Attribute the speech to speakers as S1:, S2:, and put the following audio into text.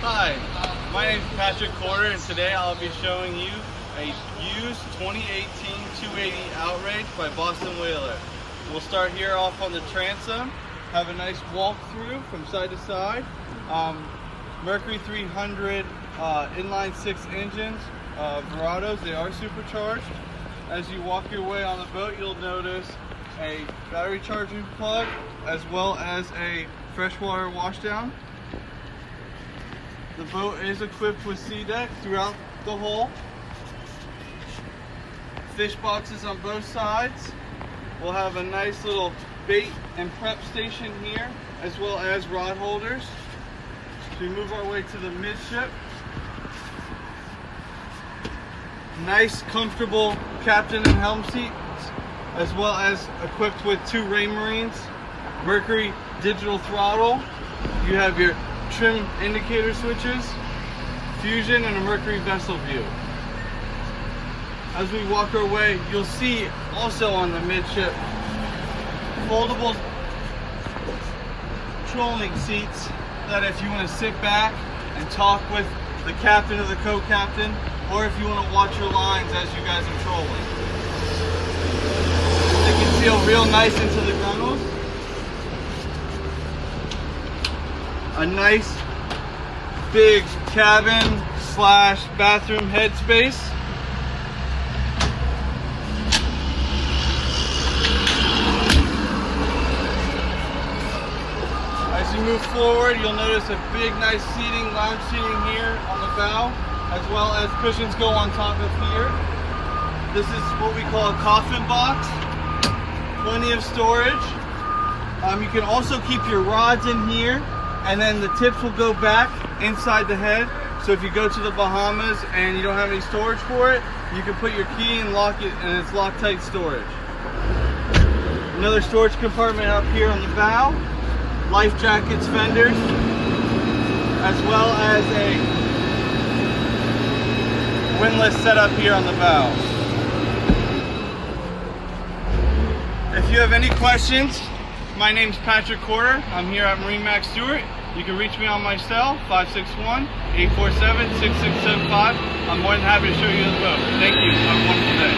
S1: Hi, my name is Patrick Corder, and today I'll be showing you a used 2018 280 Outrage by Boston Whaler. We'll start here off on the transom, have a nice walkthrough from side to side. Mercury 300 inline 6 engines, Verados, they are supercharged. As you walk your way on the boat, you'll notice a battery charging plug as well as a freshwater washdown. The boat is equipped with sea deck throughout the hull. Fish boxes on both sides. We'll have a nice little bait and prep station here, as well as rod holders. So we move our way to the midship. Nice, comfortable captain and helm seats, as well as equipped with 2 Raymarines, Mercury digital throttle. You have your trim indicator switches, fusion, and a Mercury vessel view. As we walk our way, you'll see also on the midship foldable trolling seats that if you want to sit back and talk with the captain or the co-captain, or if you want to watch your lines as you guys are trolling. They can feel real nice into the gunnels. A nice big cabin slash bathroom headspace. As you move forward, you'll notice a big nice seating, lounge seating here on the bow, as well as cushions go on top of here. This is what we call a coffin box. Plenty of storage. You can also keep your rods in here, and then the tips will go back inside the head. So if you go to the Bahamas and you don't have any storage for it, you can put your key and lock it, and it's Loctite storage. Another storage compartment up here on the bow. Life jackets, fenders, as well as a windlass setup here on the bow. If you have any questions, my name's Patrick Corder. I'm here at MarineMax Stuart. You can reach me on my cell, 561-847-6675. I'm more than happy to show you the boat. Thank you. Have a wonderful day.